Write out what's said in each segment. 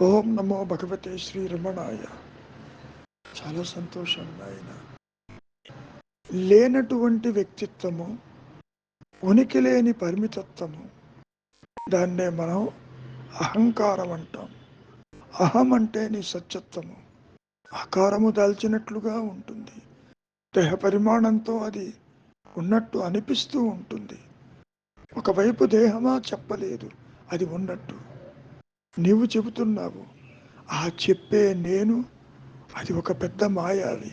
ఓం నమో భగవతే శ్రీ రమణాయ. చాలా సంతోషం ఆయన. లేనటువంటి వ్యక్తిత్వము, ఉనికి లేని పరిమితత్వము, దాన్నే మనం అహంకారం అంటాం. అహం అంటే నీ సత్యత్వము, ఆకారము దాల్చినట్లుగా ఉంటుంది. దేహ పరిమాణంతో అది ఉన్నట్టు అనిపిస్తూ ఉంటుంది. ఒకవైపు దేహమా చెప్పలేదు, అది ఉన్నట్టు నీవు చెబుతున్నావు. ఆ చెప్పే నేను అది ఒక పెద్ద మాయావి.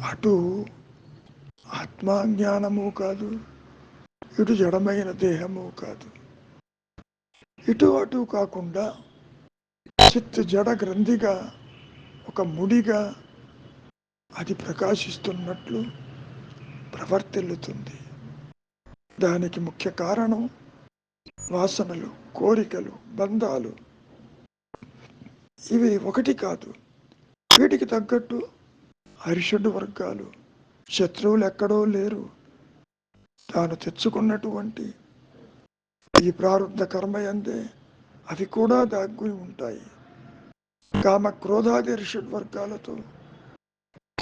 అటు ఆత్మజ్ఞానము కాదు, ఇటు జడమైన దేహము కాదు. ఇటు అటు కాకుండా చిత్ జడ గ్రంథిగా ఒక ముడిగా అది ప్రకాశిస్తున్నట్లు ప్రవర్తిల్లుతుంది. దానికి ముఖ్య కారణం వాసనలు, కోరికలు, బంధాలు. ఇవి ఒకటి కాదు. వీటికి తగ్గట్టు అరిషడ్ వర్గాలు, శత్రువులు ఎక్కడో లేరు. తాను తెచ్చుకున్నటువంటి ఈ ప్రారంధ కర్మయందే అవి కూడా దాక్కుని ఉంటాయి. కామ క్రోధాది అరిషడ్ వర్గాలతో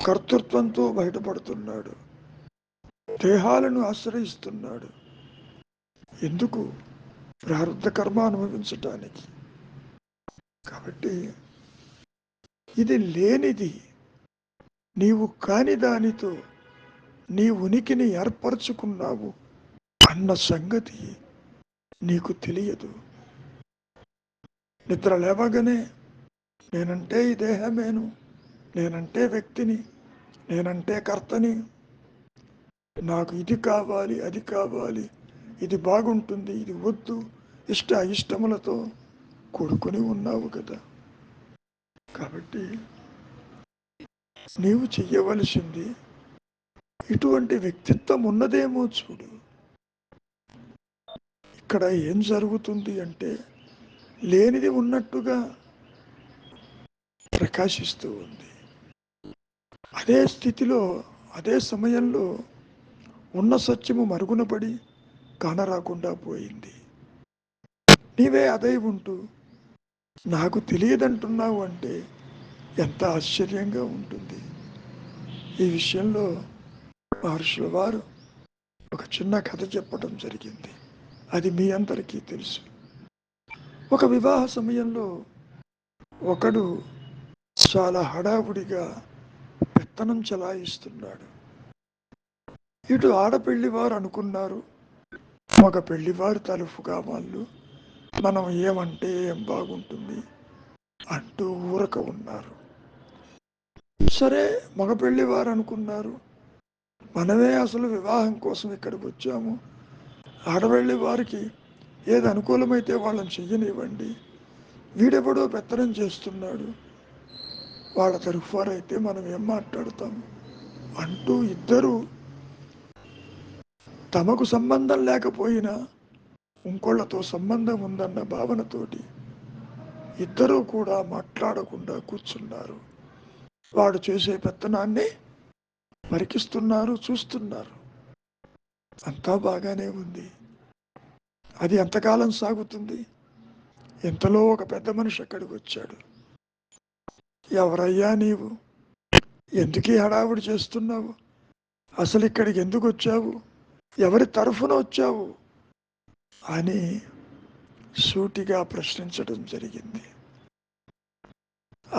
కర్తృత్వంతో బయటపడుతున్నాడు. దేహాలను ఆశ్రయిస్తున్నాడు. ఎందుకు? ప్రారంధ కర్మ అనుభవించటానికి. కాబట్టి ఇది లేనిది, నీవు కాని దానితో నీ ఉనికిని ఏర్పరచుకున్నావు అన్న సంగతి నీకు తెలియదు. నిద్ర లేవగానే నేనంటే ఈ దేహమేను, నేనంటే వ్యక్తిని, నేనంటే కర్తని, నాకు ఇది కావాలి, అది కావాలి, ఇది బాగుంటుంది, ఇది వద్దు, ఇష్ట ఇష్టములతో కూడుకొని ఉన్నావు కదా. కాబట్టి నీవు చెయ్యవలసింది ఇటువంటి వ్యక్తిత్వం ఉన్నదేమో చూడు. ఇక్కడ ఏం జరుగుతుంది అంటే లేనిది ఉన్నట్టుగా ప్రకాశిస్తూ ఉంది. అదే స్థితిలో, అదే సమయంలో ఉన్న సత్యము మరుగున పడి కానరాకుండా పోయింది. నీవే అదై ఉంటూ నాకు తెలియదంటున్నావు అంటే ఎంత ఆశ్చర్యంగా ఉంటుంది. ఈ విషయంలో మహర్షుల వారు ఒక చిన్న కథ చెప్పడం జరిగింది. అది మీ అందరికీ తెలుసు. ఒక వివాహ సమయంలో ఒకడు చాలా హడావుడిగా పెత్తనం చలాయిస్తున్నాడు. ఇటు ఆడపెళ్లివారు అనుకున్నారు, మగ పెళ్లివారు తలుపుగా వాళ్ళు మనం ఏమంటే ఏం బాగుంటుంది అంటూ ఊరక ఉన్నారు. సరే, మగ పెళ్లివారు అనుకున్నారు, మనమే అసలు వివాహం కోసం ఇక్కడికి వచ్చాము, ఆడపెళ్లి వారికి ఏది అనుకూలమైతే వాళ్ళని చెయ్యనివ్వండి, వీడెవడో పెత్తనం చేస్తున్నాడు, వాళ్ళ తరఫువారైతే మనం ఏం మాట్లాడతాం అంటూ ఇద్దరు తమకు సంబంధం లేకపోయినా ఇంకోళ్లతో సంబంధం ఉందన్న భావనతోటి ఇద్దరూ కూడా మాట్లాడకుండా కూర్చున్నారు. వాడు చేసే పెత్తనాన్ని పరికిస్తున్నారు, చూస్తున్నారు. అంతా బాగానే ఉంది. అది ఎంతకాలం సాగుతుంది? ఇంతలో ఒక పెద్ద మనిషి అక్కడికి వచ్చాడు. ఎవరయ్యా నీవు? ఎందుకీ హడావుడి చేస్తున్నావు? అసలు ఇక్కడికి ఎందుకు వచ్చావు? ఎవరి తరఫున వచ్చావు అని సూటిగా ప్రశ్నించడం జరిగింది.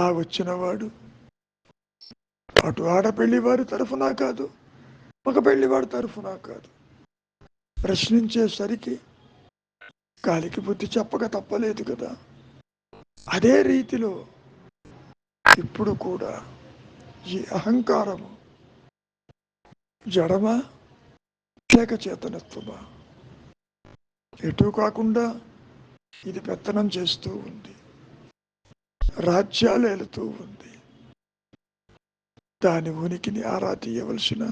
ఆ వచ్చినవాడు అటు ఆడపెళ్లి వారి తరఫున కాదు, మగ పెళ్లివాడి తరఫున కాదు. ప్రశ్నించేసరికి గాలికి బుద్ధి చెప్పక తప్పలేదు కదా. అదే రీతిలో ఇప్పుడు కూడా ఈ అహంకారము జడమా లేక చేతనత్వమా? ఎటు కాకుండా ఇది పెత్తనం చేస్తూ ఉంది, రాజ్యాలు ఏలుతూ ఉంది. దాని ఉనికిని ఆరా తీయవలసిన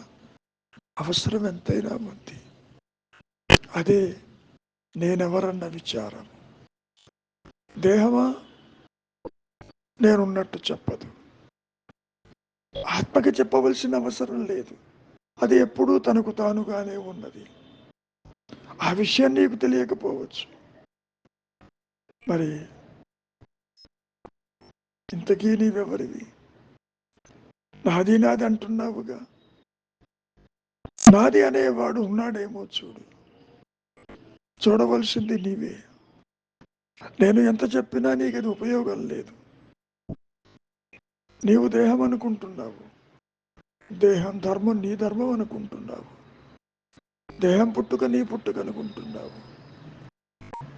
అవసరం ఎంతైనా ఉంది. అదే నేనెవరన్న విచారం. దేహమా నేనున్నట్టు చెప్పదు, ఆత్మకి చెప్పవలసిన అవసరం లేదు. అది ఎప్పుడూ తనకు తానుగానే ఉన్నది. ఆ విషయం నీకు తెలియకపోవచ్చు. మరి ఇంతకీ నీవెవరివి? నాది నాది అంటున్నావుగా. నాది అనేవాడు ఉన్నాడేమో చూడు. చూడవలసింది నీవే. నేను ఎంత చెప్పినా నీకు అది ఉపయోగం లేదు. నీవు దేహం అనుకుంటున్నావు, దేహం ధర్మం నీ ధర్మం అనుకుంటున్నావు, దేహం పుట్టుక నీ పుట్టుక అనుకుంటున్నావు,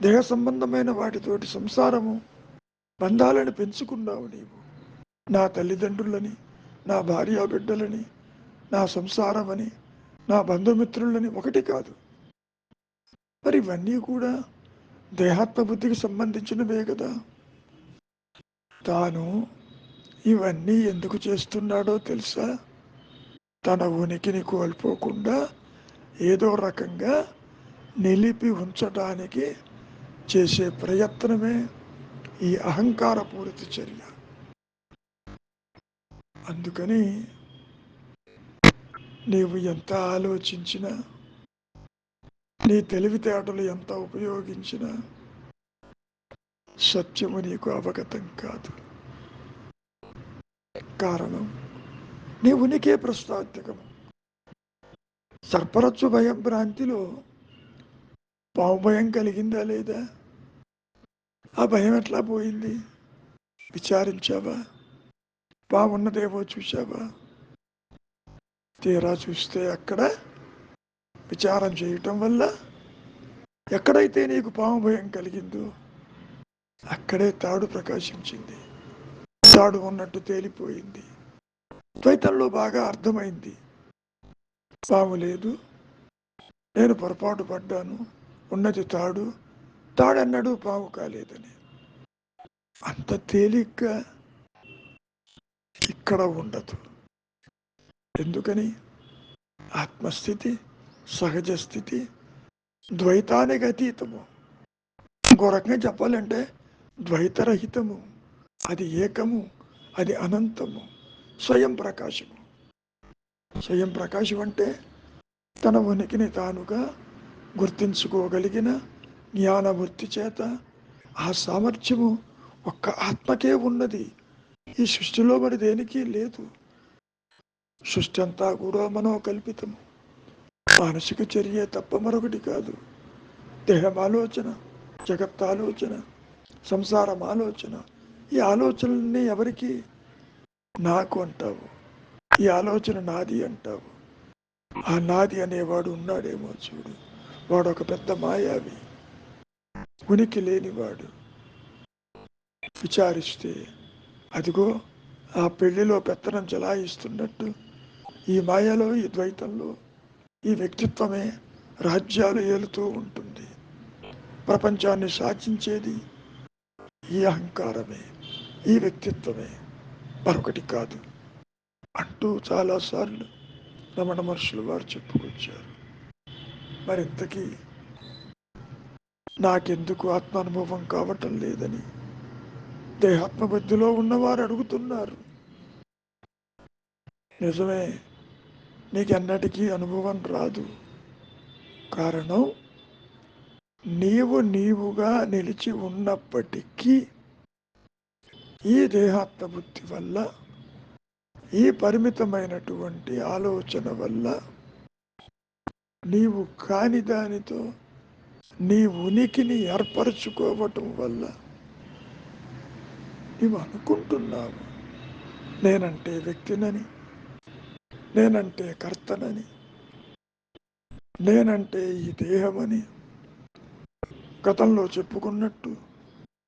దేహ సంబంధమైన వాటితోటి సంసారము బంధాలను పెంచుకున్నావు నీవు. నా తల్లిదండ్రులని, నా భార్య బిడ్డలని, నా సంసారమని, నా బంధుమిత్రులని ఒకటి కాదు. మరి ఇవన్నీ కూడా దేహాత్మ బుద్ధికి సంబంధించినవే కదా. తాను ఇవన్నీ ఎందుకు చేస్తున్నాడో తెలుసా? తన ఉనికిని కోల్పోకుండా ఏదో రకంగా నిలిపి ఉంచడానికి చేసే ప్రయత్నమే ఈ అహంకారపూరిత చర్య. అందుకని నీవు ఎంత ఆలోచించినా, నీ తెలివితేటలు ఎంత ఉపయోగించినా సత్యము నీకు అవగతం కాదు. కారణం నీ ఉనికే ప్రశ్నార్థకము. సర్పరచ్చు భయం భ్రాంతిలో పావు భయం కలిగిందా లేదా? ఆ భయం ఎట్లా పోయింది? విచారించావా? బాగున్నదేమో చూసావా? తీరా చూస్తే అక్కడ విచారం చేయటం వల్ల ఎక్కడైతే నీకు పాము భయం కలిగిందో అక్కడే తాడు ప్రకాశించింది. తాడు ఉన్నట్టు తేలిపోయింది. ద్వైతంలో బాగా అర్థమైంది. పాము లేదు, నేను పొరపాటు పడ్డాను, ఉన్నది తాడు, తాడన్నాడు పాము కాలేదని. అంత తేలిగ్గా ఇక్కడ ఉండదు. ఎందుకని? ఆత్మస్థితి, సహజ స్థితి ద్వైతానికి అతీతము. ఇంకో రకంగా చెప్పాలంటే ద్వైతరహితము. అది ఏకము, అది అనంతము, స్వయం ప్రకాశము. స్వయం ప్రకాశం అంటే తన ఉనికిని తానుగా గుర్తించుకోగలిగిన జ్ఞానవృత్తి చేత ఆ సామర్థ్యము ఒక్క ఆత్మకే ఉన్నది. ఈ సృష్టిలో మరి దేనికి లేదు. సృష్టి అంతా కూడా మనోకల్పితము, మానసిక చర్య తప్ప మరొకటి కాదు. దేహం ఆలోచన, జగత్ ఆలోచన, సంసారం ఆలోచన. ఈ ఆలోచనలన్నీ ఎవరికి? నాకు అంటావు, ఈ ఆలోచన నాది అంటావు. ఆ నాది అనేవాడు ఉన్నాడేమో చూడు, వాడు ఒక పెద్ద మాయావి, ఉనికి లేనివాడు. విచారిస్తే అదిగో ఆ పెళ్లిలో పెత్తనం చలాయిస్తున్నట్టు ఈ మాయలో, ఈ ద్వైతంలో ఈ వ్యక్తిత్వమే రాజ్యాలు ఏలుతూ ఉంటుంది. ప్రపంచాన్ని శాసించేది ఈ అహంకారమే, ఈ వ్యక్తిత్వమే, మరొకటి కాదు అంటూ చాలాసార్లు రమణ మహర్షులు వారు చెప్పుకొచ్చారు. మరింతకీ నాకెందుకు ఆత్మానుభవం కావటం లేదని దేహాత్మబుద్ధిలో ఉన్నవారు అడుగుతున్నారు. నిజమే, నీకెన్నటికీ అనుభవం రాదు. కారణం నీవుగా నిలిచి ఉన్నప్పటికీ ఈ దేహాత్మబుద్ధి వల్ల, ఈ పరిమితమైనటువంటి ఆలోచన వల్ల నీవు కాని దానితో నీ ఉనికిని ఏర్పరచుకోవటం వల్ల నీవు అనుకుంటున్నావు నేనంటే వ్యక్తినని, నేనంటే కర్తనని, నేనంటే ఈ దేహమని. గతంలో చెప్పుకున్నట్టు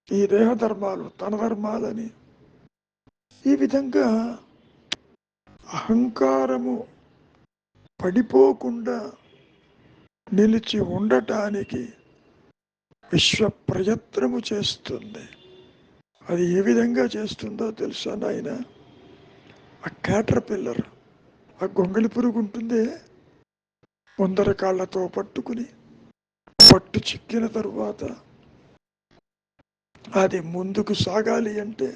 ఈ దేహ ధర్మాలు తన ధర్మాలని. ఈ విధంగా అహంకారము పడిపోకుండా నిలిచి ఉండటానికి విశ్వ ప్రయత్నము చేస్తుంది. అది ఏ విధంగా చేస్తుందో తెలుసా నాయన? ఆ క్యాటర్ పిల్లర్, ఆ గొంగళి పురుగు ఉంటుందే, ముందర కాళ్ళతో పట్టుకుని పట్టు చిక్కిన తరువాత అది ముందుకు సాగాలి అంటే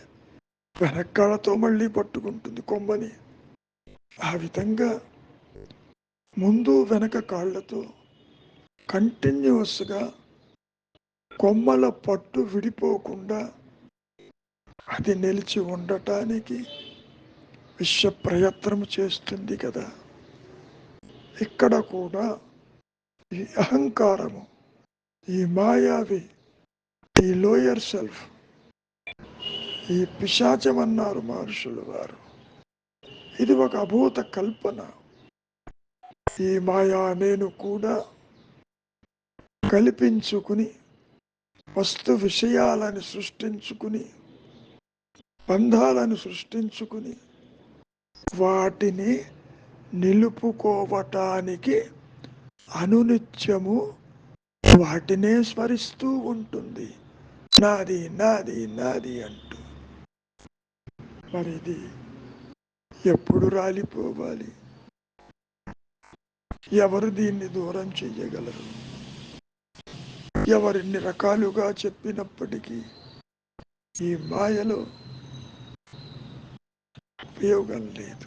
వెనకాళ్ళతో మళ్ళీ పట్టుకుంటుంది కొమ్మని. ఆ విధంగా ముందు వెనక కాళ్ళతో కంటిన్యూస్గా కొమ్మల పట్టు విడిపోకుండా అది నిలిచి ఉండటానికి విశ్వ ప్రయత్నం చేస్తుంది కదా. ఇక్కడ కూడా ఈ అహంకారము, ఈ మాయావి, ఈ లోయర్ సెల్ఫ్, ఈ పిశాచం అన్నారు మహర్షులు వారు. ఇది ఒక అభూత కల్పన. ఈ మాయా నేను కూడా కల్పించుకుని వస్తు విషయాలను సృష్టించుకుని బంధాలను సృష్టించుకుని వాటిని నిలుపుకోవటానికి అనునిత్యము వాటినే స్మరిస్తూ ఉంటుంది, నాది నాది నాది అంటూ. మరి ఇది ఎప్పుడు రాలిపోవాలి? ఎవరు దీన్ని దూరం చెయ్యగలరు? ఎవరిన్ని రకాలుగా చెప్పినప్పటికీ ఈ మాయలో ఉపయోగం లేదు.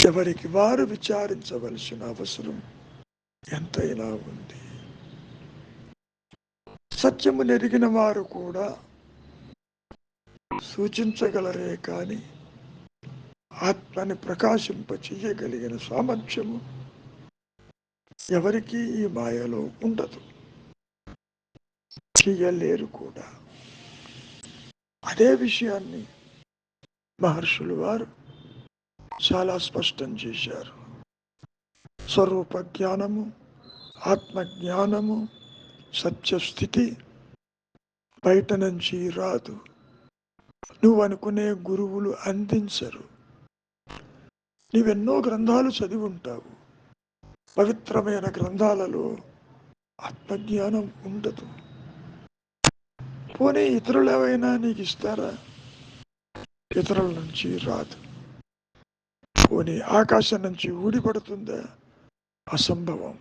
ఎవరికి వారు విచారించవలసిన అవసరం ఎంతైనా ఉంది. సత్యము నెరిగిన వారు కూడా సూచించగలరే కానీ ఆత్మని ప్రకాశింప చెయ్యగలిగిన సామర్థ్యము ఎవరికి ఈ మాయలో ఉండదు, చెయ్యలేరు కూడా. అదే విషయాన్ని మహర్షులు వారు చాలా స్పష్టం చేశారు. స్వరూప జ్ఞానము, ఆత్మజ్ఞానము, సత్యస్థితి బయట నుంచి రాదు. నువ్వు అనుకునే గురువులు అందించరు. నీవెన్నో గ్రంథాలు చదివి ఉంటావు, పవిత్రమైన గ్రంథాలలో ఆత్మజ్ఞానం ఉండదు. పోనీ ఇతరులు ఏవైనా నీకు ఇస్తారా? ఇతరుల నుంచి రాదు. పోనీ ఆకాశం నుంచి ఊడిపడుతుందా? అసంభవం.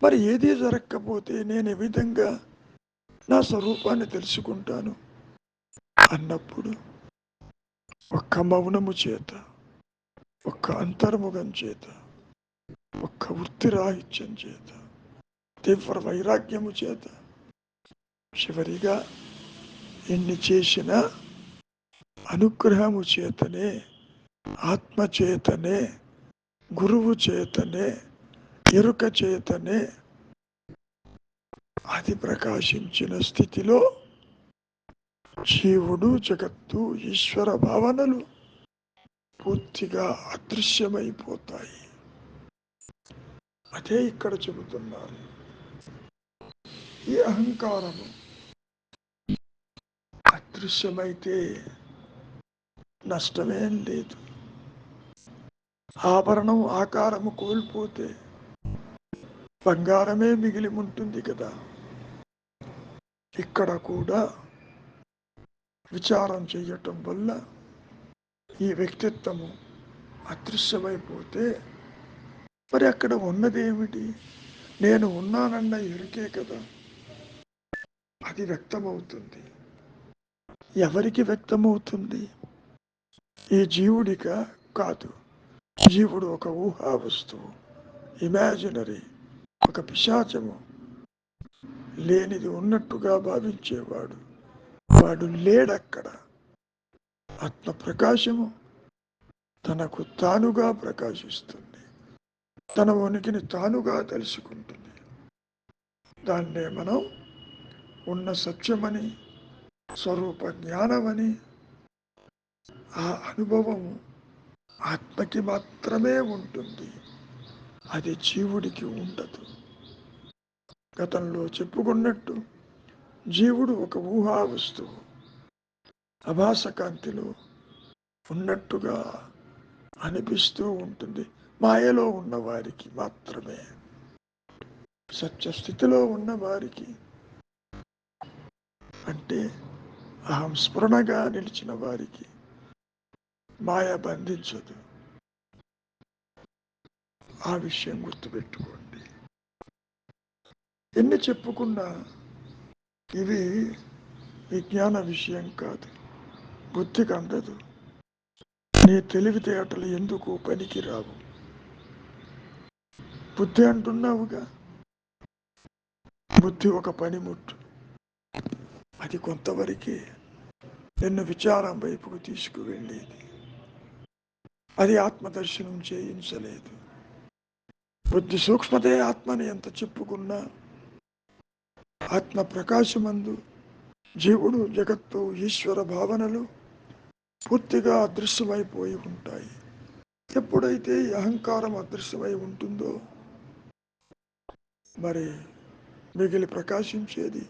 మరి ఏదీ జరగకపోతే నేను ఏ విధంగా నా స్వరూపాన్ని తెలుసుకుంటాను అన్నప్పుడు ఒక్క మౌనము చేత, ఒక్క అంతర్ముఖం చేత, ఒక్క వృత్తిరాహిత్యం చేత, తీవ్ర వైరాగ్యము చేత, చివరిగా ఎన్ని చేసిన అనుగ్రహము చేతనే, ఆత్మ చేతనే, గురువు చేతనే, ఎరుక చేతనే అది ప్రకాశించిన స్థితిలో జీవుడు, జగత్తు, ఈశ్వర భావనలు పూర్తిగా అదృశ్యమైపోతాయి. అదే ఇక్కడ చెబుతున్నారు. ఈ అహంకారము అదృశ్యమైతే నష్టమేం లేదు. ఆభరణం ఆకారము కోల్పోతే బంగారమే మిగిలి ఉంటుంది కదా. ఇక్కడ కూడా విచారం చేయటం వల్ల ఈ వ్యక్తిత్వము అదృశ్యమైపోతే మరి అక్కడ ఉన్నదేమిటి? నేను ఉన్నానన్న ఎరుకే కదా, అది వ్యక్తమవుతుంది. ఎవరికి వ్యక్తమవుతుంది? ఈ జీవుడిగా కాదు. జీవుడు ఒక ఊహా వస్తువు, ఇమాజినరీ, ఒక పిశాచము, లేనిది ఉన్నట్టుగా భావించేవాడు. వాడు లేడక్కడ. ఆత్మ ప్రకాశము తనకు తానుగా ప్రకాశిస్తుంది, తన ఉనికిని తానుగా తెలుసుకుంటుంది. దాన్నే మనం ఉన్న సత్యమని, స్వరూప జ్ఞానమని. ఆ అనుభవము ఆత్మకి మాత్రమే ఉంటుంది, అది జీవుడికి ఉండదు. గతంలో చెప్పుకున్నట్టు జీవుడు ఒక ఊహా వస్తువు, అభాసకాంతిలో ఉన్నట్టుగా అనిపిస్తూ ఉంటుంది మాయలో ఉన్న వారికి మాత్రమే. సత్యస్థితిలో ఉన్న వారికి, అంటే అహం స్ఫురణగా నిలిచిన వారికి మాయ బంధించదు. ఆ విషయం గుర్తుపెట్టుకోండి. ఎన్ని చెప్పుకున్నా ఇవి విజ్ఞాన విషయం కాదు, బుద్ధికి అందదు. నీ తెలివితేటలు ఎందుకు పనికిరావు? బుద్ధి అంటున్నావుగా, బుద్ధి ఒక పనిముట్టు. అది కొంతవరకే నిన్ను విచారం వైపుకు తీసుకువెళ్ళేది. అది ఆత్మదర్శనం చేయించలేదు. బుద్ధి సూక్ష్మతే ఆత్మని ఎంత చెప్పుకున్నా ఆత్మ ప్రకాశమందు జీవుడు, జగత్తు, ఈశ్వర భావనలు పూర్తిగా అదృశ్యమైపోయి ఉంటాయి. ఎప్పుడైతే ఈ అహంకారం అదృశ్యమై ఉంటుందో మరి మిగిలి ప్రకాశించేది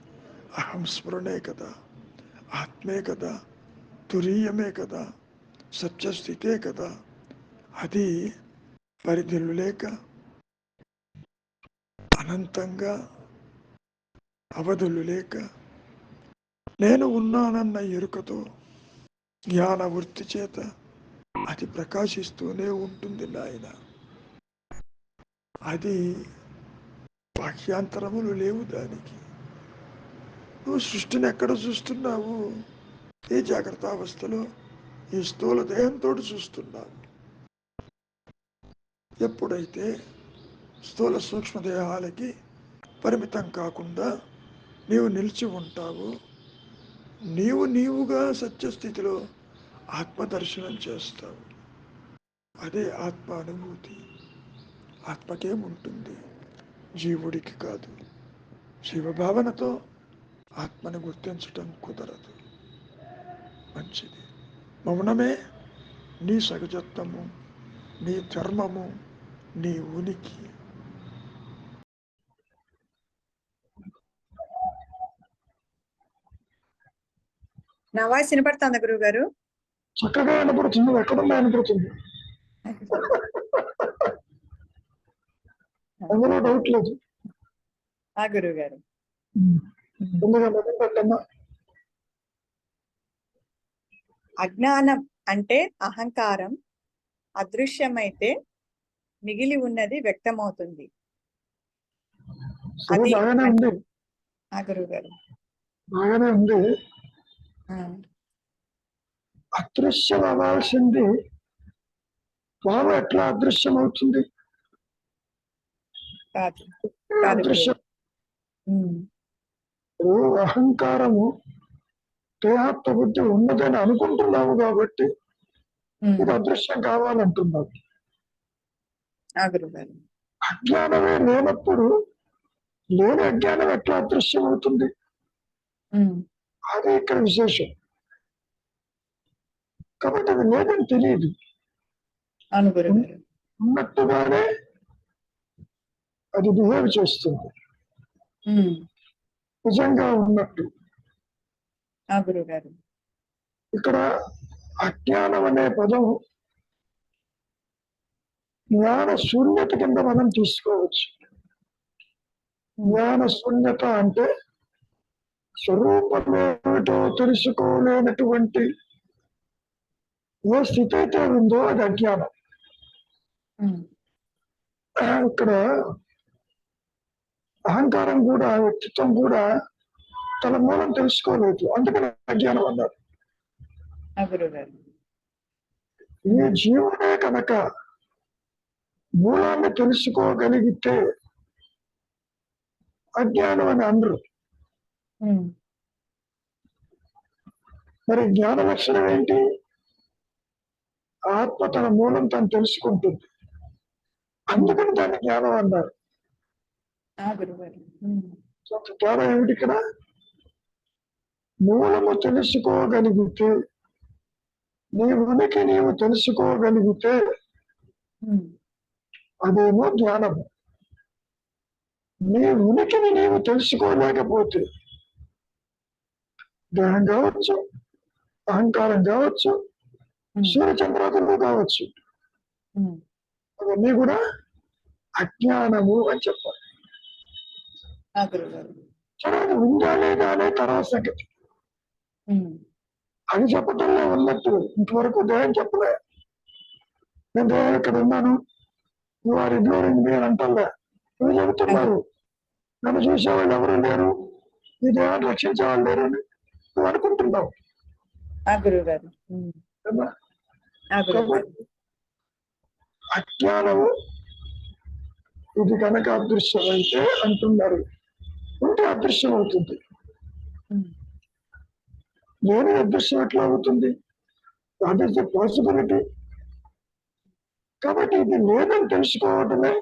అహం స్మరణే కదా, ఆత్మే కదా, తురీయమే కదా, సత్యస్థితే కదా. అది పరిధులు లేక అనంతంగా అవధులు లేక నేను ఉన్నానన్న ఎరుకతో జ్ఞాన వృత్తి చేత అది ప్రకాశిస్తూనే ఉంటుంది నాయన. అది వాక్యాంతరములు లేవు దానికి. నువ్వు సృష్టిని ఎక్కడ చూస్తున్నావు? ఏ జాగ్రత్త అవస్థలో ఈ స్థూల దేహంతో చూస్తున్నావు. ఎప్పుడైతే స్థూల సూక్ష్మదేహాలకి పరిమితం కాకుండా నీవు నిలిచి ఉంటావు, నీవుగా సత్యస్థితిలో ఆత్మదర్శనం చేస్తావు. అదే ఆత్మ అనుభూతి. ఆత్మకేముంటుంది, జీవుడికి కాదు. జీవభావనతో ఆత్మని గుర్తించటం కుదరదు. మంచిది. మౌనమే నీ సహజత్వము, నీ ధర్మము, నీ ఉనికి. నా వాయిస్ వినపడుతుందా గురువు గారు? చక్కగా వినపడుతుంది. ఎక్కడున్నా వినపడుతుంది, అందులో డౌట్ లేదు. గురువు గారు, అజ్ఞానం అంటే అహంకారం అదృశ్యమైతే మిగిలి ఉన్నది వ్యక్తమవుతుంది. అది బాగానే ఉంది. గురువు గారు బాగానే ఉంది. అదృశ్యం అవ్వాల్సింది తాను ఎట్లా అదృశ్యం అవుతుంది? అదృశ్యం. అహంకారము దేహాత్మ బుద్ధి ఉన్నదని అనుకుంటున్నావు కాబట్టి ఇది అదృశ్యం కావాలంటున్నావు. అజ్ఞానమే లేనప్పుడు లేని అజ్ఞానం ఎట్లా అదృశ్యం అవుతుంది? అదే ఇక్కడ విశేషం. కాబట్టి అది లేదని తెలియదు, ఉన్నట్టుగానే అది బిహేవ్ చేస్తుంది, నిజంగా ఉన్నట్టు. ఇక్కడ అజ్ఞానం అనే పదం జ్ఞాన శూన్యత కింద మనం తీసుకోవచ్చు. జ్ఞాన శూన్యత అంటే స్వరూపమేమిటో తెలుసుకోలేనటువంటి ఏ స్థితి అయితే ఉందో అది అజ్ఞానం. ఇక్కడ అహంకారం కూడా, వ్యక్తిత్వం కూడా తన మూలం తెలుసుకోలేదు, అందుకని అజ్ఞానం అన్నారు. ఈ జీవుడే కనుక మూలాన్ని తెలుసుకోగలిగితే అజ్ఞానం అని అందరు. మరి జ్ఞాన లక్షణం ఏంటి? ఆత్మ తన మూలం తను తెలుసుకుంటుంది, అందుకని దాన్ని జ్ఞానం అన్నారు. తేడా ఏమిటి ఇక్కడ? మూలము తెలుసుకోగలిగితే, నీ ఉనికి నీవు తెలుసుకోగలిగితే అదేమో జ్ఞానము. నీ ఉనికిని నీవు తెలుసుకోలేకపోతే దేహం కావచ్చు, అహంకారం కావచ్చు, సూర్యచంద్రాదులు కావచ్చు, అవన్నీ కూడా అజ్ఞానము అని చెప్పాలి. చూడండి, ఉందా లేదా అనే తర్వాత సంగతి. అది చెప్పటంలో ఉన్నట్టు ఇంతవరకు దేహం చెప్పలే. నేను దేహం ఇక్కడ ఉన్నాను, నువ్వు ఆర్ ఇగ్నోరింగ్ మీ అని అంటలే. నువ్వు చెబుతున్నారు నన్ను చూసేవాళ్ళు ఎవరు లేరు, ఈ దేహాన్ని రక్షించేవాళ్ళు లేరు అని నువ్వు అనుకుంటున్నావు. అజ్ఞానము ఇది కనుక అదృశ్యం అయితే అంటున్నారు, ఉంటే అదృశ్యం అవుతుంది. లేని అదృశ్యం ఎట్లా అవుతుంది? What is the possibility? కాబట్టి ఇది లేదని తెలుసుకోవడమే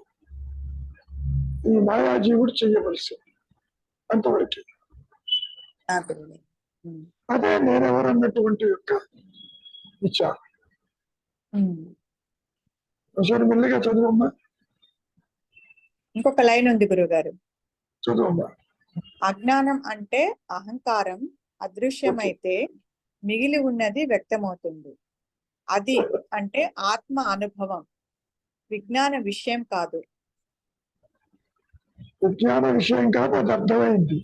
ఈ మాయాజీవుడు చెయ్యవలసింది అంతవరకు. ఆ గురువు గారు. ఉమ్. అదే నేనెవరన్నటువంటి యొక్క విచారం. ఉమ్. ఒకసారి మెల్లిగా చదువమ్మా, ఇంకొక లైన్ ఉంది గురుగారు. చదువమ్మా. అజ్ఞానం అంటే అహంకారం అదృశ్యమైతే మిగిలి ఉన్నది వ్యక్తమవుతుంది. అది అంటే ఆత్మ అనుభవం, విజ్ఞాన విషయం కాదు. విజ్ఞాన విషయం కాదు, అది అర్థమైంది.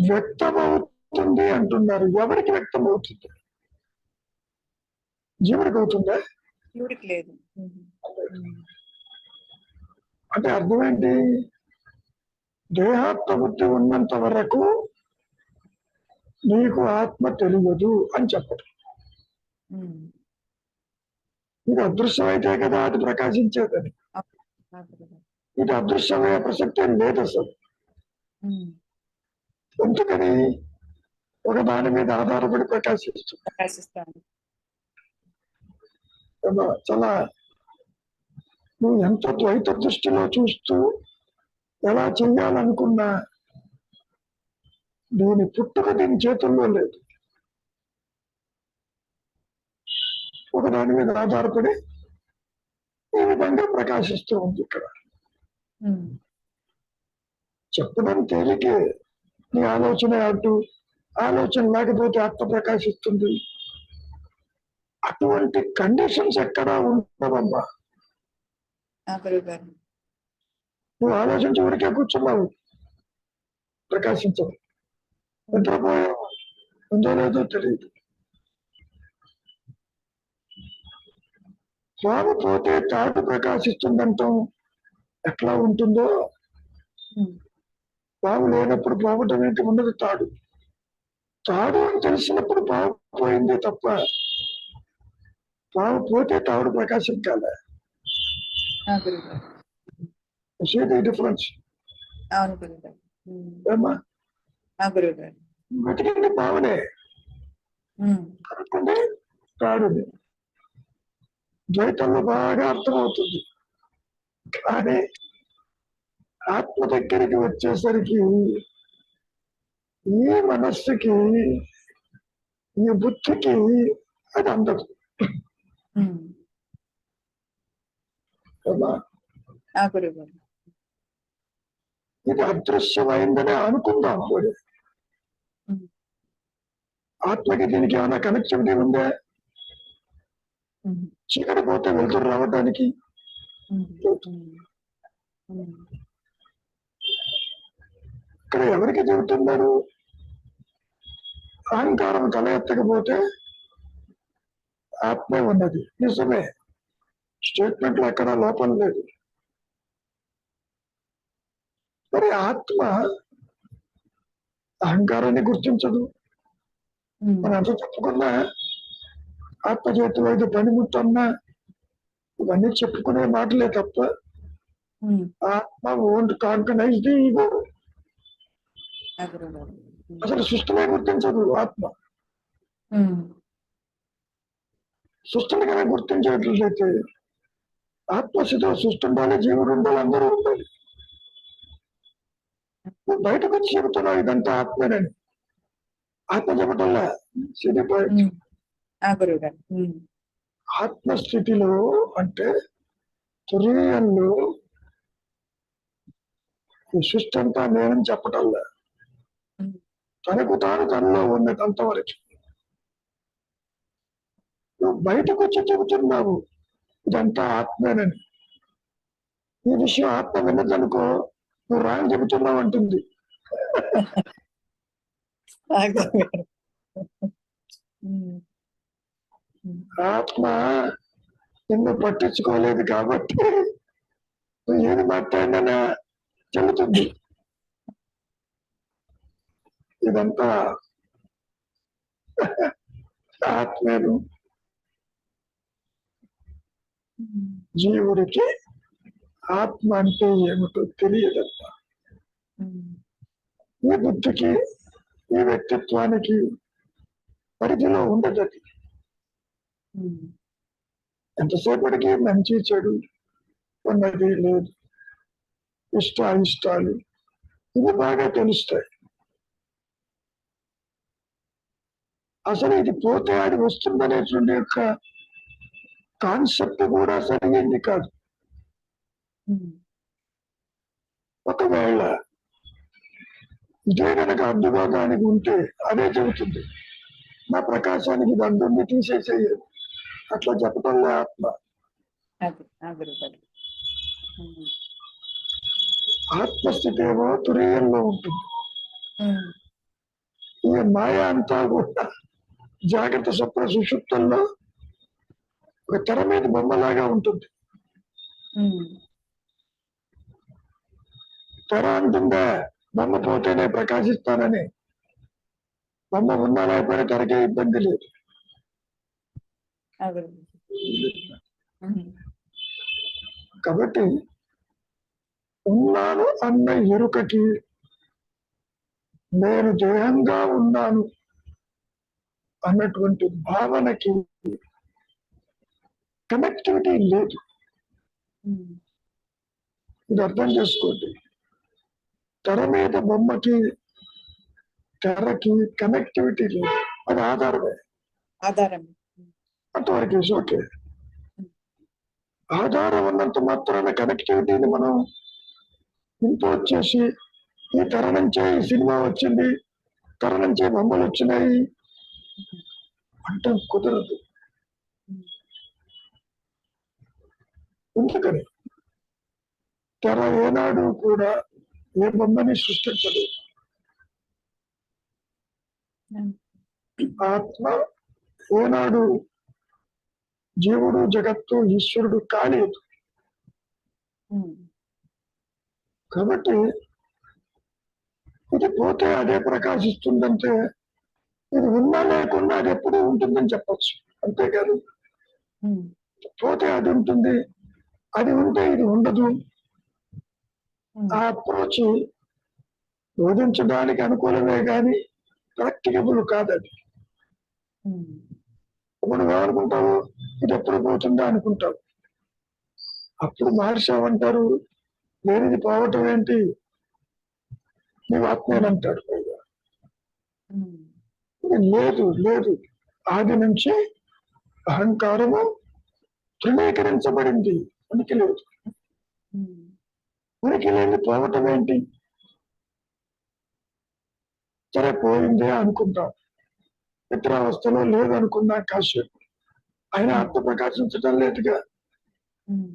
వ్యక్తమవుతుంది అంటున్నారు. ఎవరికి వ్యక్తమవుతుంది? జీవుడికి అవుతుందా? జీవుడికి లేదు. ఉమ్. ఉమ్. అంటే అర్థమేంటి? దేహాత్మబుద్ధి ఉన్నంత వరకు నీకు ఆత్మ తెలియదు అని చెప్పడం. ఉమ్. ఇది అదృశ్యమైతే కదా అది ప్రకాశించేదని. ఆ గురువు గారు. ఇది అదృశ్యమయ్యే ప్రసక్తి ఏం లేదు అసలు. ఉమ్. ఎందుకని? ఒక దాని మీద ఆధారపడి ప్రకాశిస్తుంది. ప్రకాశిస్తాను. కదా, చాలా నువ్వు ఎంత ద్వైత దృష్టిలో చూస్తూ ఎలా చెయ్యాలనుకున్నా దీని పుట్టుక దీని చేతుల్లో లేదు. ఒక దాని మీద ఆధారపడి ఈ విధంగా ప్రకాశిస్తూ ఉంది. ఇక్కడ ఉమ్. చెప్పడం తేలికే. నీ ఆలోచన అటు, ఆలోచన లేకపోతే ఆత్మ ప్రకాశిస్తుంది. అటువంటి కండిషన్స్ ఎక్కడా ఉండవమ్మా. ఆ గురువు గారు. నువ్వు ఆలోచించి ఊరికే కూర్చున్నావు, ప్రకాశించవు. నిద్రపోయావు, ఉందో లేదో తెలియదు. పాము పోతే తాటు ప్రకాశిస్తుందంటాం. ఎట్లా ఉంటుందో, ఉమ్. పాము లేనప్పుడు పోవటం ఏంటి? ఉన్నది తాడు. తాడు అని తెలిసినప్పుడు పాము పోయింది తప్ప పాము పోతే తాడు ప్రకాశించాలి. ఆ గురువు గారు. డిఫరెన్స్ అవును గురువు గారు. ఉమ్. ఏమ్మా? ఆ గురువు గారు. వెతికింది పామునే ఉమ్. అనుకుంటే తాడుని. ద్వైతంలో బాగా అర్థమవుతుంది. కానీ ఆత్మ దగ్గరికి వచ్చేసరికి ఈ మనస్సుకి, ఈ బుద్ధికి అది అందదు. ఉమ్. కదా, ఆ గురువు గారు. ఇది అదృశ్యమైందని అనుకుందాం. మరి ఉమ్. ఆత్మకి దీనికి ఏమైనా కనెక్టివిటీ ఉందా? ఉమ్. చీకటి పోతే వెళ్తురు రావడానికి. ఉమ్. ఉమ్. ఉమ్. ఇక్కడ ఎవరికి చెబుతున్నారు? అహంకారం తల ఎత్తకపోతే ఆత్మే ఉన్నది. నిజమే, స్టేట్మెంట్ లో ఎక్కడ లోపం లేదు. మరి ఆత్మ అహంకారాన్ని గుర్తించదు. ఉమ్. మనం ఎంత చెప్పుకున్నా ఆత్మ చేతిలో ఇది పనిముట్టన్నా ఇవన్నీ చెప్పుకునే మాటలే తప్ప ఉమ్. ఆత్మ ఓంట్ కాన్కనైజ్ ది ఈగో. ఆ గురువు గారు. ఉమ్. అసలు సృష్టినే గుర్తించదు ఆత్మ. ఉమ్. సృష్టిని కనుక గుర్తించేట్లయితే ఆత్మస్థితిలో సృష్టి ఉండాలి, జీవుడు ఉండాలి, అందరూ ఉండాలి. నువ్వు బయటకు వచ్చి చెబుతున్నావు ఇదంతా ఆత్మేనని. ఆత్మ చెప్పటంలా సిటీ పాయింట్. ఉమ్. ఆ గురువు గారు. ఉమ్. ఆత్మస్థితిలో అంటే తురీయంలో ఈ సృష్టి అంతా నేనని చెప్పటంలా. ఉమ్. తనకు తాను తనలో ఉన్నది అంతవరకు. నువ్వు బయటకు వచ్చి చెబుతున్నావు ఇదంతా ఆత్మేనని. ఈ విషయం ఆత్మ విన్నదనుకో, నువ్వు రాని చెబుతున్నావు అంటుంది. ఆ గురువు గారు. ఉమ్. ఉమ్. ఆత్మ నిన్ను పట్టించుకోలేదు కాబట్టి నువ్వు ఏది మాట్లాడినా చెబుతుంది. ఇదంతా ఆత్మేను. ఉమ్. జీవుడికి ఆత్మ అంటే ఏమిటో తెలియదంట. ఉమ్. ఈ బుద్ధికి ఈ వ్యక్తిత్వానికి పరిధిలో ఉండదు. అది ఉమ్, ఎంతసేపటికి మంచి చెడు ఉన్నది లేదు, ఇష్టాలు ఇవి బాగా తెలుస్తాయి. అసలు ఇది పోతే అది వస్తుందనేటువంటి యొక్క కాన్సెప్ట్ కూడా సరైనది కాదు. ఉమ్, ఒకవేళ ఇదే కనుక అడ్డుగా దానికి ఉంటే అదే చెబుతుంది, నా ప్రకాశానికి ఇది అడ్డుంది తీసేసేయదు. అట్లా చెప్పటంలే ఆత్మ. అది ఆ గురుగారు. ఉమ్, ఆత్మస్థితి ఏమో తురీయంలో ఉంటుంది. ఉమ్, ఈ మాయ అంతా కూడా జాగ్రత్త స్వప్న సుషుప్తుల్లో ఒక తెర మీద బొమ్మలాగా ఉంటుంది. ఉమ్, తెర అంటుందా బొమ్మ పోతేనే ప్రకాశిస్తానని. బొమ్మ ఉన్నా లేకపోయినా తెరకే ఇబ్బంది లేదు. ఆ గురుగారు. ఉమ్, కాబట్టి ఉన్నాను అన్న ఎరుకకి, నేను దేహంగా ఉన్నాను అన్నటువంటి భావనకి కనెక్టివిటీ లేదు. ఉమ్, ఇది అర్థం చేసుకోండి. తెర మీద బొమ్మకి తెరకి కనెక్టివిటీ లేదు, అది ఆధారమే. ఆధారం. అంతవరకు ఈజ్ ఓకే. ఆధారం ఉన్నంత మాత్రాన కనెక్టివిటీని మనం ఇంపోజ్ చేసి ఈ తెర నుంచే ఈ సినిమా వచ్చింది, తెర నుంచే బొమ్మలు వచ్చినాయి అంటే కుదరదు. ఎందుకని తెర ఏనాడు కూడా ఏ బొమ్మని సృష్టించదు. ఆత్మ ఏనాడు జీవుడు జగత్తు ఈశ్వరుడు కాలేదు. ఉమ్, కాబట్టి ఇది పోతే అదే ప్రకాశిస్తుందంటే ఇది ఉన్నా లేకుండా అది ఎప్పుడూ ఉంటుందని చెప్పచ్చు. అంతేకాదు ఉమ్, పోతే అది ఉంటుంది, అది ఉంటే ఇది ఉండదు. ఉమ్, ఆ అప్రోచ్ బోధించడానికి అనుకూలమే కానీ ప్రాక్టికబుల్ కాదది. ఉమ్, ఇప్పుడు ఏమనుకుంటావు, ఇది ఎప్పుడు పోతుందా అనుకుంటావు. అప్పుడు మహర్షి అంటారు, లేనిది పోవటం ఏంటి, నీవు ఆత్మేనంటాడు. పైగా ఉమ్, ఇది లేదు లేదు, ఆది నుంచి అహంకారము తృణీకరించబడింది, ఉనికి లేదు. ఉమ్, ఉనికి లేని పోవటం ఏంటి? సరే పోయిందే అనుకుంటాం, నిద్రావస్థలో లేదు అనుకున్నా కాసేపు, ఆయన ఆత్మ ప్రకాశించడం లేదుగా. ఉమ్,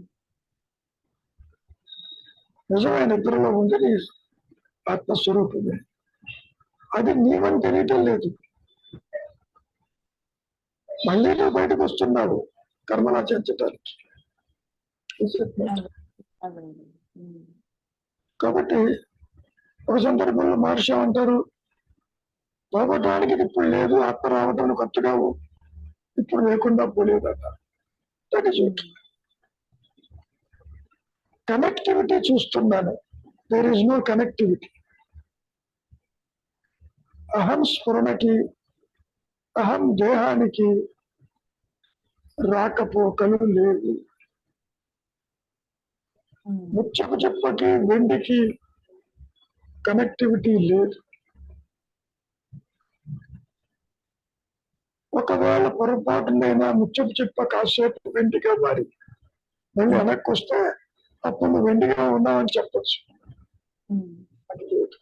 నిజమైన నిద్రలో ఉంది నీ ఆత్మస్వరూపమే, అది నీవని తెలియటం లేదు. మళ్ళీ నువ్వు బయటకు వస్తున్నావు కర్మలా చేర్చడానికి. ఆ గురుగారు. ఉమ్, కాబట్టి ఒక సందర్భంలో మహర్షి అంటారు, పోవటానికి ఇది ఇప్పుడు లేదు, ఆత్మ రావటానికి కొత్తగా ఇప్పుడు లేకుండా పోలేదట. That is it. కనెక్టివిటీ చూస్తున్నాను, దేర్ ఈజ్ నో కనెక్టివిటీ. అహం స్ఫురణకి, అహం దేహానికి రాకపోకలు లేవు. ఉమ్, ముచ్చపు చెప్పకి వెండికి కనెక్టివిటీ లేదు. ఒకవేళ పొరపాటునైనా ముచ్చపు చెప్ప కాసేపు వెండిగా మారి మళ్ళీ వెనక్కి వస్తే అప్పుడు నువ్వు వెండిగా ఉన్నావని చెప్పచ్చు. ఉమ్, అది లేదు.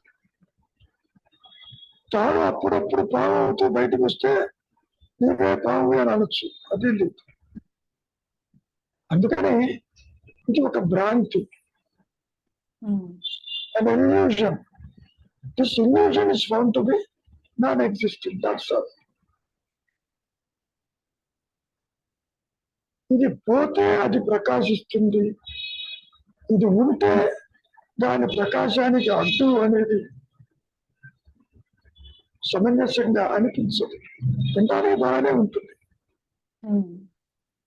తాను అప్పుడప్పుడు పాము అవుతూ బయటకు వస్తే నువ్వే పాము అని అనొచ్చు, అది లేదు. అందుకని ఇది ఒక భ్రాంతి, ఉమ్, an illusion. This illusion is found to be non-existent. That's all. ఇది పోతే అది ప్రకాశిస్తుంది, ఇది ఉంటే దాని ప్రకాశానికి అడ్డు అనేది సమంజసంగా అనిపించదు. వినడానికి బాగానే ఉంటుంది. ఉమ్,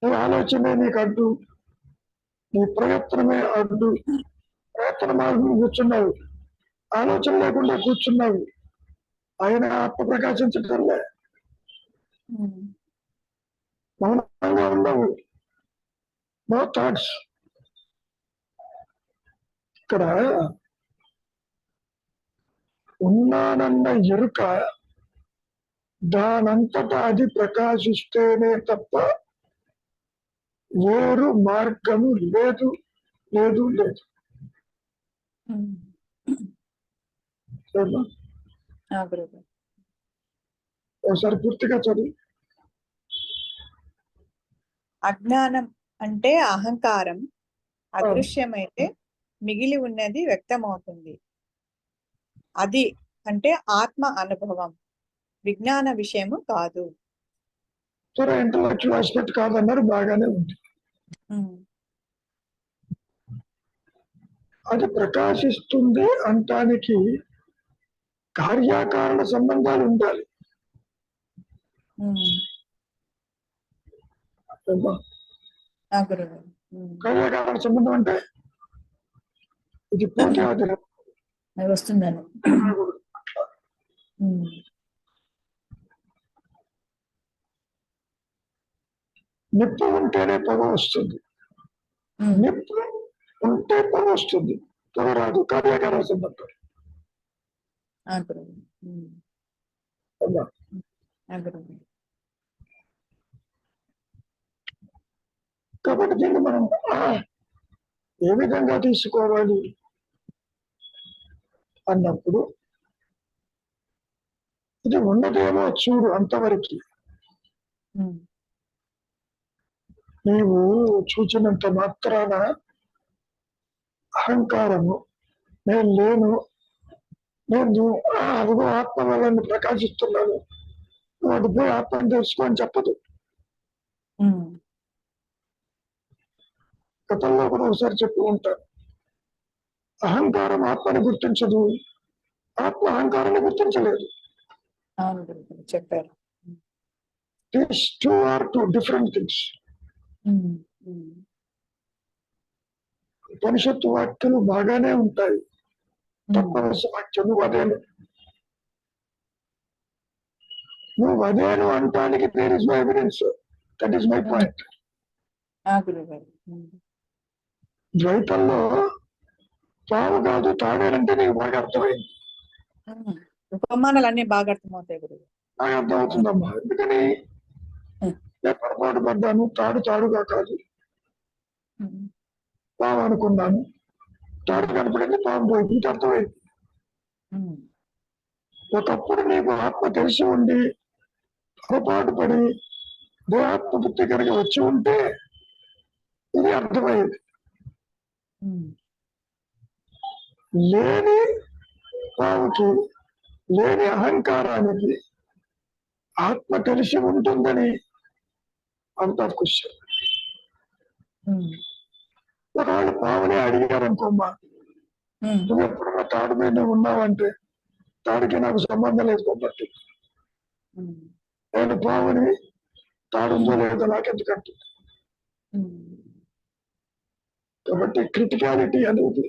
నీ ఆలోచనే నీకు అడ్డు, నీ ప్రయత్నమే అడ్డు. ప్రయత్న మార్గం కూర్చున్నావు, ఆలోచన లేకుండా కూర్చున్నావు, ఆయన ఆత్మ ప్రకాశించటంలే. ఉమ్, మౌనంగా ఉండవు. No thoughts. ఇక్కడ ఉన్నానన్న ఎరుక దానంతటా అది ప్రకాశిస్తేనే తప్ప వేరు మార్గము లేదు లేదు లేదు. ఉమ్. సరేనా? ఆ, గురుగారు. ఒకసారి పూర్తిగా చదువు. అజ్ఞానం అంటే అహంకారం అదృశ్యమైతే మిగిలి ఉన్నది వ్యక్తమవుతుంది. అది అంటే ఆత్మ అనుభవం, విజ్ఞాన విషయము కాదు. సరే, ఇంటలెక్చువల్ ఆస్పెక్ట్ కాదన్నారు, బాగానే ఉంది. ఉమ్, అది ప్రకాశిస్తుంది అంటానికి కార్యకారణ సంబంధాలు ఉండాలి. ఉమ్. ఏమ్మా? ఆ, గురుగారు. ఉమ్. కార్యకారణ సంబంధం అంటే ఇది పోతే అది అది వస్తుందని. ఉమ్, నిప్పు ఉంటేనే పొగ వస్తుంది. ఉమ్. నిప్పు ఉంటే పొగ వస్తుంది, పొగ రాదు. కార్యకారణ సంబంధం. ఆ, గురుగారు. ఉమ్. ఏమ్మా? ఆ, గురుగారు. కాబట్టి దీన్ని మనం ఏ విధంగా తీసుకోవాలి అన్నప్పుడు ఇది ఉన్నదేమో చూడు అంతవరకు. ఉమ్, నీవు చూచినంత మాత్రాన అహంకారము నేను లేను, నేను అదిగో ఆత్మ వల్ల ప్రకాశిస్తున్నాను, నువ్వు అది పోయి ఆత్మను తెలుసుకో అని చెప్పదు. ఉమ్. గతంలో కూడా ఒకసారి చెప్పి ఉంటాను, అహంకారం ఆత్మని గుర్తించదు, ఆత్మ అహంకారాన్ని గుర్తించలేదు. అవును గురుగారు, చెప్పారు. These two are two different things. ఉమ్, ఉమ్. ఉపనిషత్తు వాక్యాలు బాగానే ఉంటాయి, తత్వదర్శ వాక్యం నువ్వు అదేను, నువ్వు అదేను అంటానికి there is no evidence. That is my point. ఆ, గురుగారు. ఉమ్. ద్వైతంలో పాము కాదు తాడేనంటే నీకు బాగా అర్థమైంది, ఉమ్. ఉపమానాలు అన్ని బాగా అర్థమవుతాయి గురువు. బాగా అర్థమవుతుందమ్మా. ఎందుకని నేను పొరపాటు పడ్డాను, తాడు తాడుగా కాదు ఉమ్. పాము అనుకున్నాను, తాడు కనపడింది, పాము పోయింది, ఇంత అర్థమైంది. ఉమ్. ఒకప్పుడు నీకు ఆత్మ తెలిసి ఉండి పొరపాటు పడి దేహాత్మ బుద్ధి కనుక వచ్చి ఉంటే ఇది అర్థమయ్యేది. ఉమ్. లేని పావుకి, లేని అహంకారానికి ఆత్మ తెలిసి ఉంటుందని అవుట్ ఆఫ్ క్వశ్చన్. ఉమ్. ఒకవేళ పావునే అడిగారనుకోమ్మా, ఉమ్. నువ్వు ఎప్పుడన్నా తాడు మీద ఉన్నావంటే తాడికి నాకు సంబంధం లేదు కాబట్టి ఉమ్. నేను పావుని, తాడుందో లేదో నాకెందుకంటే. ఉమ్. కాబట్టి క్రిటికాలిటీ అనేది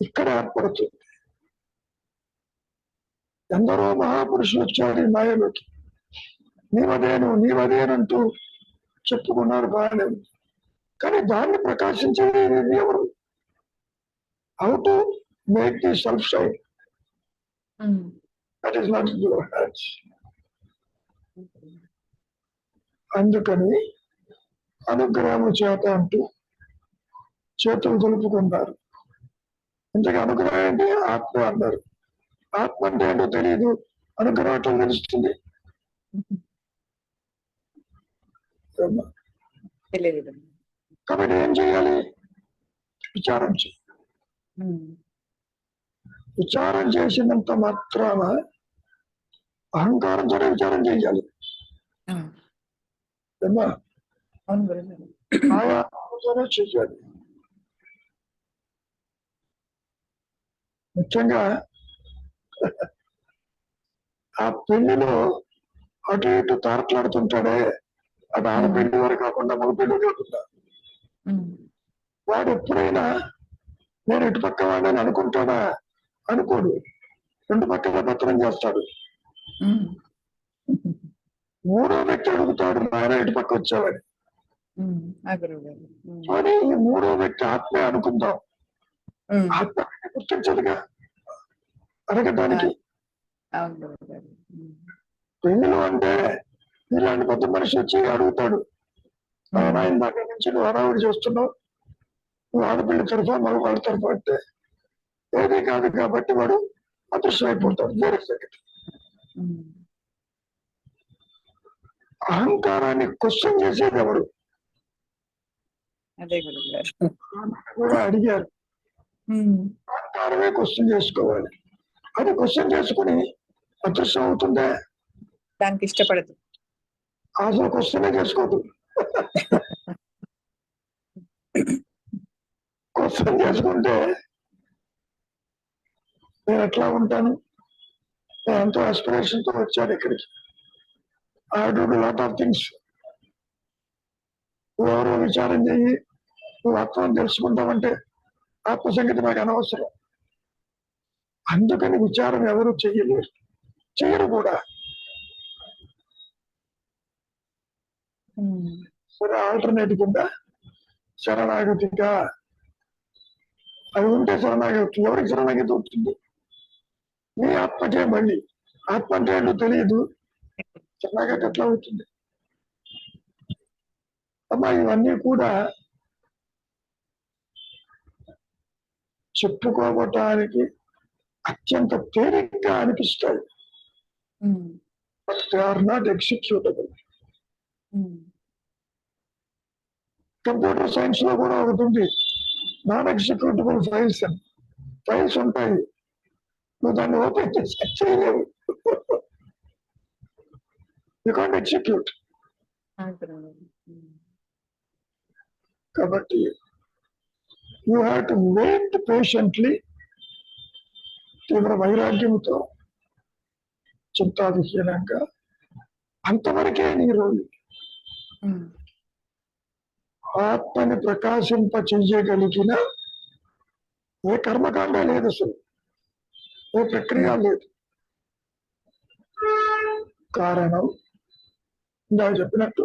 ఇక్కడ ఏర్పడుతుంది. ఎందరో మహాపురుషులు వచ్చారు ఈ మాయలోకి, నీవదేనంటూ చెప్పుకున్నారు, బాగానే ఉంది. కానీ దాన్ని ప్రకాశించేది ఎవరు? How to make the self shine, um. That is not in your hands. అందుకని అనుగ్రహము చేత అంటూ చేతులు దులుపుకున్నారు. ఇంతకీ అనుగ్రహం ఏంటి? ఆత్మ అన్నారు. ఆత్మ అంటే ఏంటో తెలియదు, అనుగ్రహం ఎట్లా తెలుస్తుంది? తెలియదు. కాబట్టి ఏం చేయాలి? విచారం చేయాలి. ఉమ్. విచారం చేసినంత మాత్రాన అహంకారంతో విచారం చేయాలి. ఆ, ఏమ్మా? అవును గురుగారు. ఆయాతోనే చెయ్యాలి. ముఖ్యంగా ఆ పెళ్లిలో అటు ఇటు తారట్లాడుతుంటాడే, అది ఆడపెళ్లి వారు కాకుండా మగ పెళ్లి కాకుండా, ఉమ్. వాడు ఎప్పుడైనా నేను ఇటు పక్క వాడని అనుకుంటాడా? అనుకోడు. రెండు పక్కల పత్రం చేస్తాడు. ఉమ్, మూడో వ్యక్తి అడుగుతాడు, నాయన ఇటు పక్క వచ్చావని. ఆ గురువు గారు. కానీ ఈ మూడో వ్యక్తి ఆత్మే అనుకుందాం, ఆత్మ గుర్తించదుగా అడగటానికి. అవును గురువు గారు. పెళ్లిలో అంటే ఇలాంటి పెద్ద మనిషి వచ్చి అడుగుతాడు, ఆయన ఇందాక నుంచి నువ్వు హడావుడి చేస్తున్నావు, నువ్వు ఆడపిల్ల తరఫా మగవాళ్ళ తరఫా అంటే ఏది కాదు కాబట్టి వాడు అదృశ్యం అయిపోతాడు. వేరే సెకండ్ అహంకారాన్ని క్వశ్చన్ చేసేది ఎవరు అదే గురువు గారు. కూడా అడిగారు. అహంకారమే క్వశ్చన్ చేసుకోవాలి. అది క్వశ్చన్ చేసుకుని అదృశ్యం అవుతుందే, దానికి ఇష్టపడదు. అసలు క్వశ్చనే చేసుకోదు. క్వశ్చన్ చేసుకుంటే నేను ఎట్లా ఉంటాను, నేను ఎంతో ఆస్పిరేషన్ తో వచ్చాను ఇక్కడికి, I do lot of things. ఎవరో విచారం చెయ్యి, నువ్వు ఆత్మను తెలుసుకుంటావంటే ఆత్మ సంగతి నాకు అనవసరం. అందుకని విచారం ఎవరు చెయ్యలేరు, చెయ్యరు కూడా. సరే, ఆల్టర్నేటివ్ ఉందా? శరణాగతిగా అవి ఉంటే శరణాగతి. ఎవరికి శరణాగతి అవుతుంది? మీ ఆత్మకే. మళ్ళీ ఆత్మ అంటే ఏంటో తెలియదు, శరణాగతి ఎట్లా అవుతుంది? అమ్మా, ఇవన్నీ కూడా చెప్పుకోవటానికి అత్యంత తేలిగ్గా అనిపిస్తాయి, but they are not executable. Computer science లో కూడా ఒకటి ఉంది, నాన్ ఎగ్జిక్యూటబుల్ ఫైల్స్ అని. ఫైల్స్ ఉంటాయి, నువ్వు దాన్ని ఓపెన్ చేసి check చేయలేవు. You can't execute. కాబట్టి you have to wait patiently, తీవ్ర వైరాగ్యంతో, చింతావిహీనంగా. అంతవరకే నీ రోజు. ఆత్మని ప్రకాశింప చెయ్యగలిగిన ఏ కర్మకాండ లేదు, అసలు ఏ ప్రక్రియ లేదు. కారణం ఇందాక చెప్పినట్టు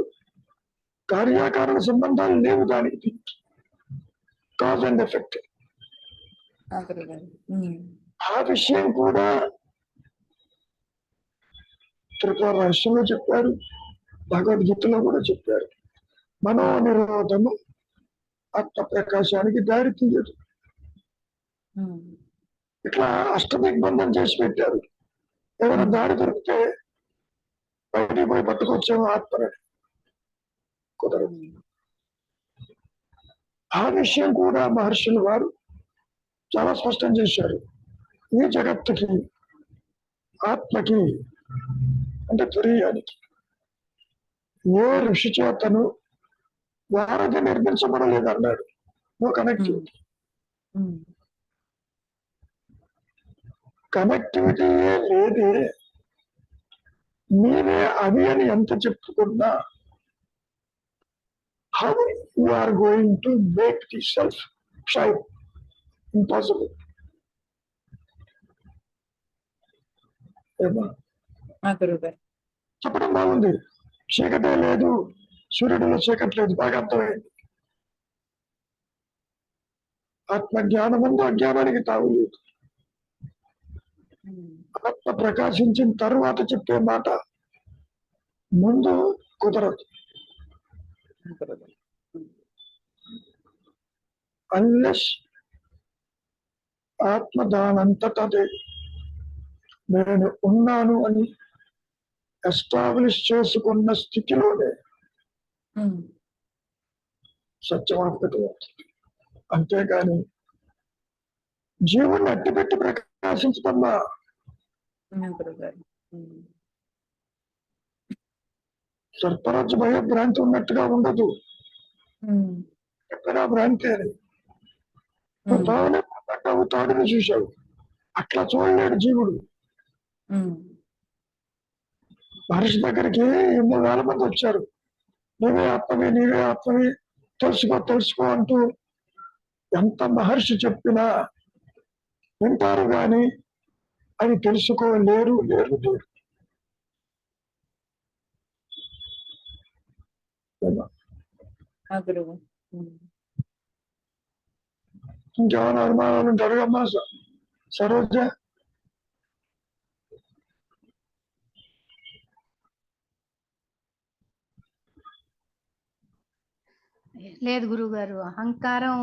కార్యకారణ సంబంధాలు లేవు దానికి, కాజ్ అండ్ ఎఫెక్ట్. ఆ విషయం కూడా త్రిపుర రహస్యంలో చెప్పారు, భగవద్గీతలో కూడా చెప్పారు. మనోనిరోధము ఆత్మ ప్రకాశానికి దారి తీయదు. ఇట్లా అష్టదిగ్బంధం చేసి పెట్టారు. ఏదైనా దారి దొరికితే బయటికి పోయి పట్టుకొచ్చాము ఆత్మని, కుదరదు. ఆ విషయం కూడా మహర్షులు వారు చాలా స్పష్టం చేశారు. ఈ జగత్తుకి, ఆత్మకి అంటే తురీయానికి ఏ ఋషి చేతను వారధి నిర్మించబడలేదు అన్నాడు. No connectivity. కనెక్టివిటీ లేదే. నీవే అది అని ఎంత చెప్పుకున్నా, how you are going to make the self shine? Impossible. చెప్పడం బాగుంది, చీకటే లేదు, సూర్యుడిలో చీకటి లేదు, బాగా అర్థమైంది. ఆత్మజ్ఞానం ముందు అజ్ఞానానికి తావు లేదు. ఆత్మ ప్రకాశించిన తరువాత చెప్పే మాట ముందు కుదరదు. అన్లెస్ ఆత్మ దానంతటదే నేను ఉన్నాను అని ఎస్టాబ్లిష్ చేసుకున్న స్థితిలోనే సత్యవాక్యత అవుతుంది. అంతేగాని జీవుణ్ణి అట్టిపెట్టి ప్రకాశించదమ్మా. సర్పరాజు భయభ్రాంతి ఉన్నట్టుగా ఉండదు, ఎక్కడా భ్రాంతి అని. తాడుని చూశావు, అట్లా చూడలేడు జీవుడు. మహర్షి దగ్గరికి 8,000 మంది వచ్చారు, నీవే ఆత్మవి, నీవే ఆత్మవి, తెలుసుకో తెలుసుకో అంటూ. ఎంత మహర్షి చెప్పినా వింటారు గాని అని తెలుసుకోలేరు లేరు లేరు. ఆ గురువు. ఉమ్. ఇంకేమైనా అనుమానాలు ఉంటే అడగమ్మా సరోజ. లేదు గురువు గారు, అహంకారం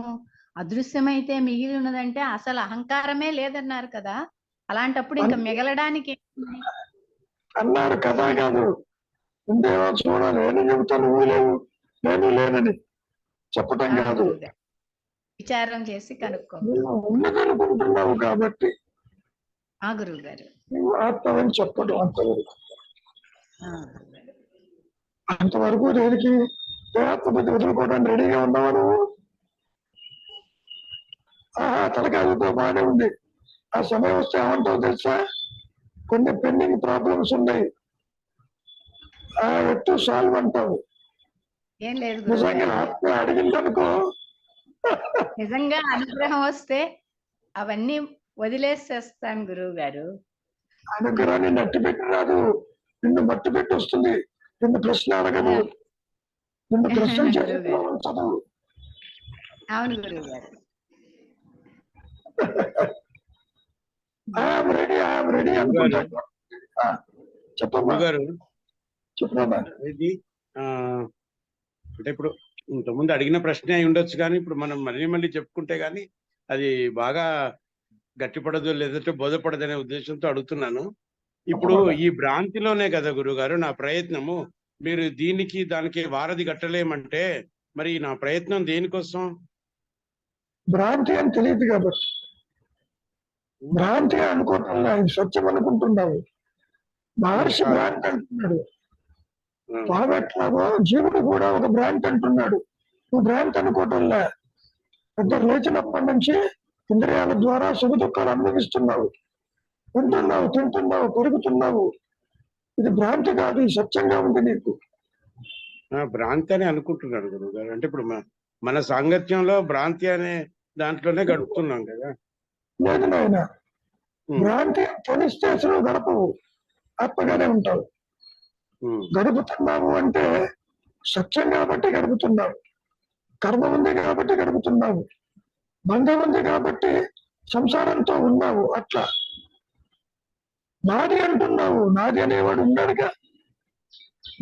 అదృశ్యమైతే మిగిలి ఉన్నదంటే అసలు అహంకారమే లేదన్నారు కదా, అలాంటప్పుడు ఇంకా మిగలడానికి అన్నారు కదా కాదు, ఉందేమో చూడాలి. నేను చెబుతాను నువ్వు లేవు నేను లేనని చెప్పటం ఆ కాదు. గురువు గారు విచారం చేసి కనుక్కో. నువ్వు ఉన్నదనుకుంటున్నావు కాబట్టి ఆ గురువు గారు. నువ్వు ఆత్మని చెప్పడం అంతవరకు. ఆ గురువు గారు. అంతవరకు దేనికి దేహాత్మపతి వదులుకోవడానికి రెడీగా ఉన్నావా నువ్వు? తలకాయలతో బాగానే ఉంది. ఆ సమయం వస్తే ఏమంటావు తెలుసా? కొన్ని పెండింగ్ ప్రాబ్లమ్స్ ఉన్నాయి, ఎట్టు సాల్వ్ అంటావు. ఏం లేదు గురువు నిజంగా గారు, ఆత్మ అడిగిందనుకో, నిజంగా అనుగ్రహం వస్తే అవన్నీ వదిలేసేస్తాను గురువు గారు. అనుగ్రహాన్ని నట్టి పెట్టి రాదు, నిన్ను మట్టి పెట్టి వస్తుంది. నిన్ను ప్రశ్న అడగదు, నిన్ను ప్రశ్న చేతిలో ఉంచదు. అవును గురువు గారు. ఐఎమ్ రెడీ అనుకుంటా. చెప్పమ్మా గారు చెప్పమ్మా. ఇది అంటే ఇప్పుడు ఇంతకుముందు అడిగిన ప్రశ్నే అయి ఉండొచ్చు, కానీ ఇప్పుడు మనం మళ్ళీ మళ్ళీ చెప్పుకుంటే గానీ అది బాగా గట్టిపడదు లేదంటే బోధపడదు అనే ఉద్దేశంతో అడుగుతున్నాను. ఇప్పుడు ఈ భ్రాంతిలోనే కదా గురుగారు నా ప్రయత్నము. మీరు దీనికి దానికి వారధి కట్టలేమంటే మరి నా ప్రయత్నం దేనికోసం? భ్రాంతి అని తెలియదు కాబట్టి భ్రాంతి అనుకుంటున్నా, ఇది సత్యం అనుకుంటున్నావు. మహర్షి భ్రాంతి అంటున్నాడు, పావెట్లాగో జీవుడు కూడా ఒక భ్రాంతి అంటున్నాడు. నువ్వు భ్రాంతి అనుకోవటంలే. నిద్ర లేచినప్పటి నుంచి ఇంద్రియాల ద్వారా సుఖ దుఃఖాలు అనుభవిస్తున్నావు, ఉంటున్నావు, తింటున్నావు, పెరుగుతున్నావు. ఇది భ్రాంతి కాదు, ఇది సత్యంగా ఉంది నీకు. భ్రాంతి అని అనుకుంటున్నాడు గురువు గారు. అంటే ఇప్పుడు మన సాంగత్యంలో భ్రాంతి అనే దాంట్లోనే గడుపుతున్నాం కదా. లేదు నాయన, భ్రాంతి తెలిస్తే అసలు గడపవు, ఆత్మగానే ఉంటావు. గడుపుతున్నావు అంటే సత్యం కాబట్టి గడుపుతున్నావు, కర్మ ఉంది కాబట్టి గడుపుతున్నావు, బంధం ఉంది కాబట్టి సంసారంతో ఉన్నావు. అట్లా నాది అంటున్నావు, నాది అనేవాడు ఉన్నాడుగా.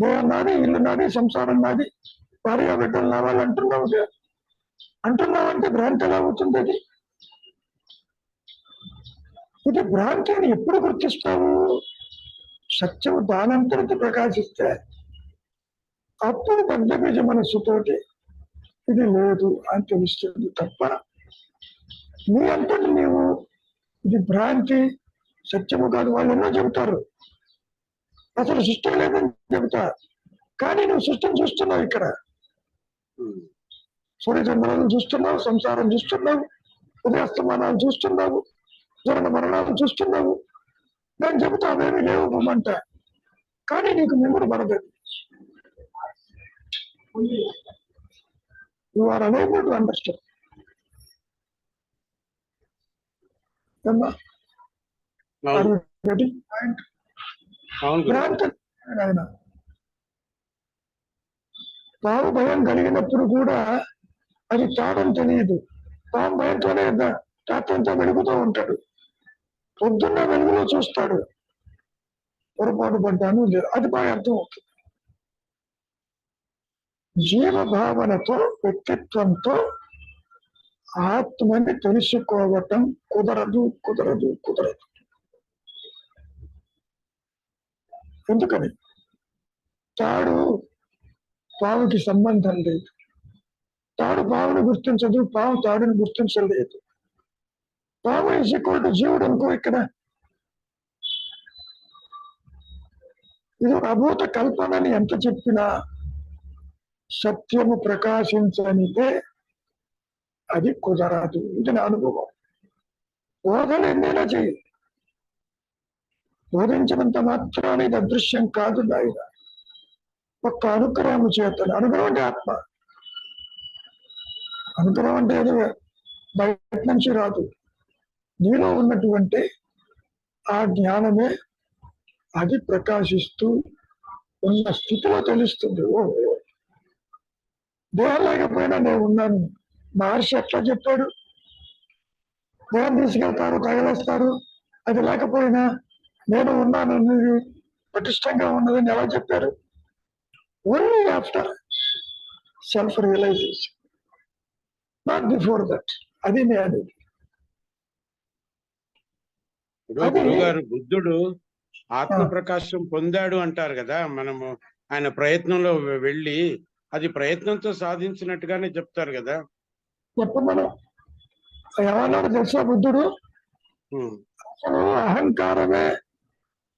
దేహం నాది, ఇల్లు నాది, సంసారం నాది, భార్య బిడ్డలు నావాలి అంటున్నావు. అంటున్నావంటే భ్రాంతి ఎలా అవుతుంది? అది ఇది భ్రాంతి అని ఎప్పుడు గుర్తిస్తావు? సత్యము దానంతరికి ప్రకాశిస్తే అప్పుడు బద్ధబీజ మనస్సుతోటి ఇది లేదు అని తెలుస్తుంది తప్ప నీ అంతటి నీవు ఇది భ్రాంతి, సత్యము కాదు. వాళ్ళు ఎన్నో చెబుతారు, అసలు సృష్టి లేదని చెబుతా, కానీ నువ్వు సృష్టిని చూస్తున్నావు. ఇక్కడ సూర్యచంద్రాలను చూస్తున్నావు, సంసారం చూస్తున్నావు, ఉదయాస్తమానాలు చూస్తున్నావు, జరణ మరణాలు చూస్తున్నావు. నేను చెబుతా అవేమి లేవు బొమ్మంట, కానీ నీకు మిమ్మల్ని పడదు. You are unable to understand. ఆయన తాను భయం కలిగినప్పుడు కూడా అది తాడని తెలియదు. తాను భయంతోనే రాత్రంతా వెలుగుతూ ఉంటాడు, పొద్దున్న వెలుగులో చూస్తాడు. పొరపాటు పడ్డాను లేదు, అది బాగా అర్థం అవుతుంది. జీవభావనతో, వ్యక్తిత్వంతో ఆత్మని తెలుసుకోవటం కుదరదు కుదరదు కుదరదు. ఎందుకని? తాడు పావుకి సంబంధం లేదు, తాడు పావుని గుర్తించదు, పావు తాడుని గుర్తించలేదు. పావు ఈజ్ ఈక్వల్ టు జీవుడు అనుకో. ఇక్కడ ఇది అభూత కల్పనని ఎంత చెప్పినా సత్యము ప్రకాశించనిదే అది కుదరదు. ఇది నా అనుభవం. బోధన ఎన్నైనా చెయ్యి, బోధించినంత మాత్రాన్ని ఇది అదృశ్యం కాదు నాయన. ఒక్క అనుగ్రహము చేతను. అనుగ్రహం అంటే ఆత్మ. అనుగ్రహం అంటే ఏదో బయట నుంచి రాదు, నీలో ఉన్నటువంటి ఆ జ్ఞానమే అది ప్రకాశిస్తూ ఉన్న స్థితిలో తెలుస్తుంది. ఓ దేహం లేకపోయినా నేను ఉన్నాను. మహర్షి ఎట్లా చెప్పాడు? దేహం తీసుకెళ్తారు, తగలేస్తారు, అది లేకపోయినా నేను ఉన్నాను అనేది పటిష్టంగా ఉన్నదని ఎలా చెప్పారు? Only after self realization, not before that. అది నేను ఇప్పుడు గురుగారు బుద్ధుడు ఆత్మ ప్రకాశం పొందాడు అంటారు కదా, మనము ఆయన ప్రయత్నంలో వెళ్ళి అది ప్రయత్నంతో సాధించినట్టుగానే చెప్తారు కదా. చెప్పమను. ఏమన్నాడు తెలుసా బుద్ధుడు? అసలు అహంకారమే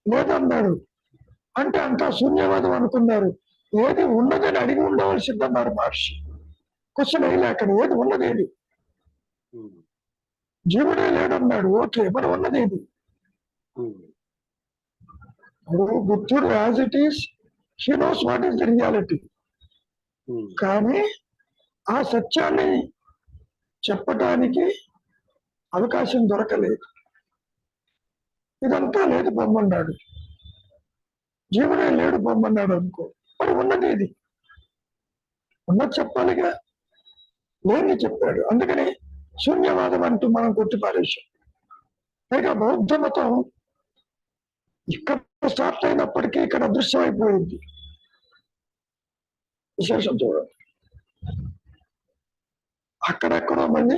లేదన్నాడు. అంటే అంతా శూన్యవాదం అనుకున్నారు. ఏది ఉన్నదని అడిగి ఉండవలసిందన్నారు మహర్షి. క్వశ్చన్ అయినా అక్కడ ఏది ఉన్నదేది? జీవుడే లేడన్నాడు. ఓకే, మరి ఉన్నదేది? బుద్ధుడు as it is he knows what is the reality. కానీ ఆ సత్యాన్ని చెప్పటానికి అవకాశం దొరకలేదు. ఇదంతా లేదు బొమ్మన్నాడు. జీవుడే లేడు బొమ్మన్నాడు అనుకో, మరి ఉన్నది ఇది. ఉన్నది చెప్పాలిగా, లేని చెప్పాడు. అందుకని శూన్యవాదం అంటూ మనం కొట్టిపారేశాం. పైగా బౌద్ధ మతం ఇక్కడ స్టార్ట్ అయినప్పటికీ ఇక్కడ అదృశ్యమైపోయింది. విశేషం చూడండి. అక్కడెక్కడో మళ్ళీ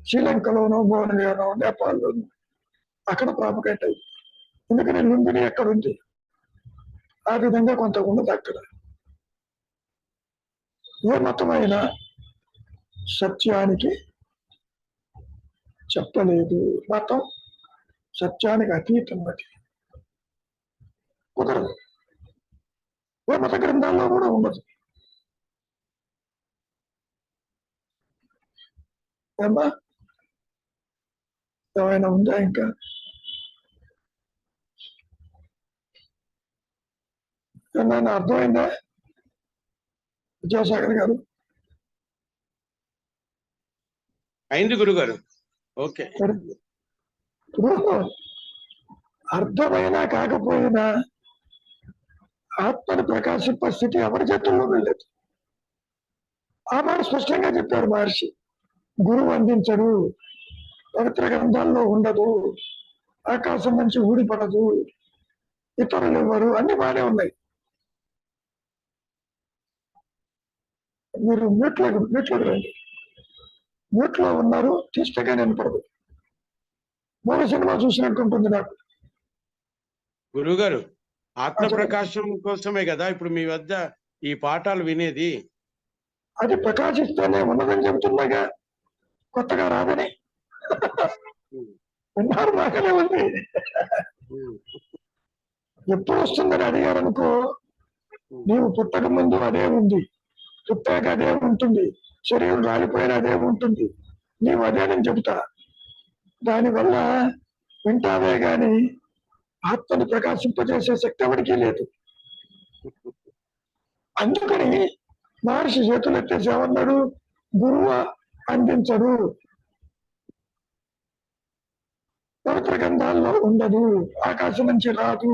శ్రీలంకలోనో, బోర్నియోనో, నేపాల్లోనో అక్కడ ప్రాపగేట్ అయింది. ఎందుకని లుంబిని ఎక్కడ ఉంది, ఆ విధంగా కొంత ఉన్నది అక్కడ. ఏ మతమైనా సత్యానికి చెప్పలేదు. మతం సత్యానికి అతీతం, అది కుదరదు. ఏ మత గ్రంథాల్లో కూడా ఉండదు. ఏమా ఏమైనా ఉందా ఇంకా? ఏమైనా అర్థమైందా విద్యాసాగర్ గారు? అయింది గురుగారు. ఓకే, ఇప్పుడు అర్థమైనా కాకపోయినా ఆత్మని ప్రకాశింప స్థితి ఎవరి చేతుల్లోనూ లేదు. ఆ మాట స్పష్టంగా చెప్పారు మహర్షి. గురువు అందించడు, పవిత్ర గ్రంథాల్లో ఉండదు, ఆకాశం నుంచి ఊడిపడదు, ఇతరులు ఎవరు, అన్ని బాగానే ఉన్నాయి. మీరు మ్యూట్లోకి రండి. మ్యూట్లో ఉన్నారు, తీస్తేగా వినపడదు. మూడు సినిమా చూసినట్టు ఉంటుంది నాకు. గురుగారు ఆత్మ ప్రకాశం కోసమే కదా ఇప్పుడు మీ వద్ద ఈ పాఠాలు వినేది. అది ప్రకాశిస్తేనే ఉన్నదని చెబుతున్నాగా, కొత్తగా రాదని. ఉన్నారు, బాగానే ఉంది. ఎప్పుడు వస్తుందని అడిగారు అనుకో, నీవు పుట్టక ముందు అదే ఉంది, పుట్టాక అదే ఉంటుంది, శరీరం రాలిపోయిన అదే ఉంటుంది, నీవు అదేనని చెబుతా. దానివల్ల వింటావే గాని ఆత్మని ప్రకాశింపజేసే శక్తి ఎవరికీ లేదు. అందుకని మహర్షి చేతులు ఎత్తేసి ఏమన్నాడు? గురువు అందించడు, పవిత్ర గ్రంథాల్లో ఉండదు, ఆకాశం నుంచి రాదు,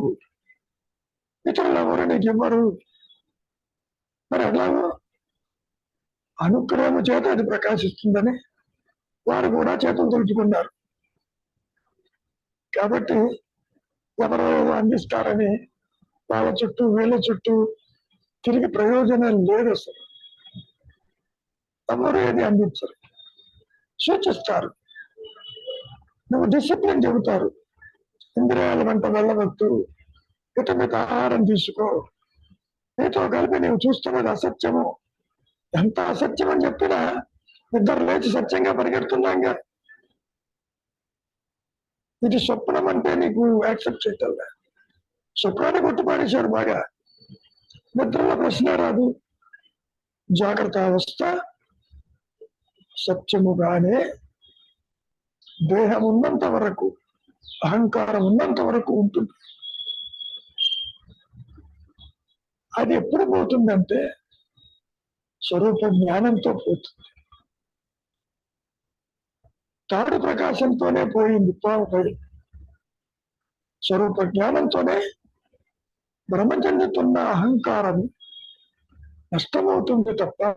ఇతరులు ఎవరు నీకు ఇవ్వరు. మరి ఎలాగో అనుగ్రహం చేత అది ప్రకాశిస్తుందని వారు కూడా చేతులు తుడుచుకున్నారు. కాబట్టి ఎవరో అందిస్తారని వాళ్ళ చుట్టూ వీళ్ళ చుట్టూ తిరిగి ప్రయోజనం లేదు. అసలు ఎవరు ఏది అందించరు, సూచిస్తారు. నువ్వు డిసిప్లిన్ చెబుతారు, ఇంద్రియాల వెంట వెళ్ళవద్దు, మిత ఆహారం తీసుకో, నీతో కలిపి నీవు చూస్తున్నది అసత్యము. ఎంత అసత్యం అని చెప్పినా ఇద్దరు లేచి సత్యంగా పరిగెడుతున్నాగా. ఇది స్వప్నం అంటే నీకు యాక్సెప్ట్ చేయటంలే. స్వప్నాన్ని కొట్టుపాడేశాడు బాగా. నిద్రలో ప్రశ్న రాదు. జాగ్రత్త అవస్థ సత్యముగానే దేహం ఉన్నంత వరకు, అహంకారం ఉన్నంత వరకు ఉంటుంది. అది ఎప్పుడు పోతుందంటే స్వరూప జ్ఞానంతో పోతుంది. తాడు ప్రకాశంతోనే పోయింది పాము పడి. స్వరూప జ్ఞానంతోనే భ్రమ చెందుతున్న అహంకారం నష్టమవుతుంది తప్ప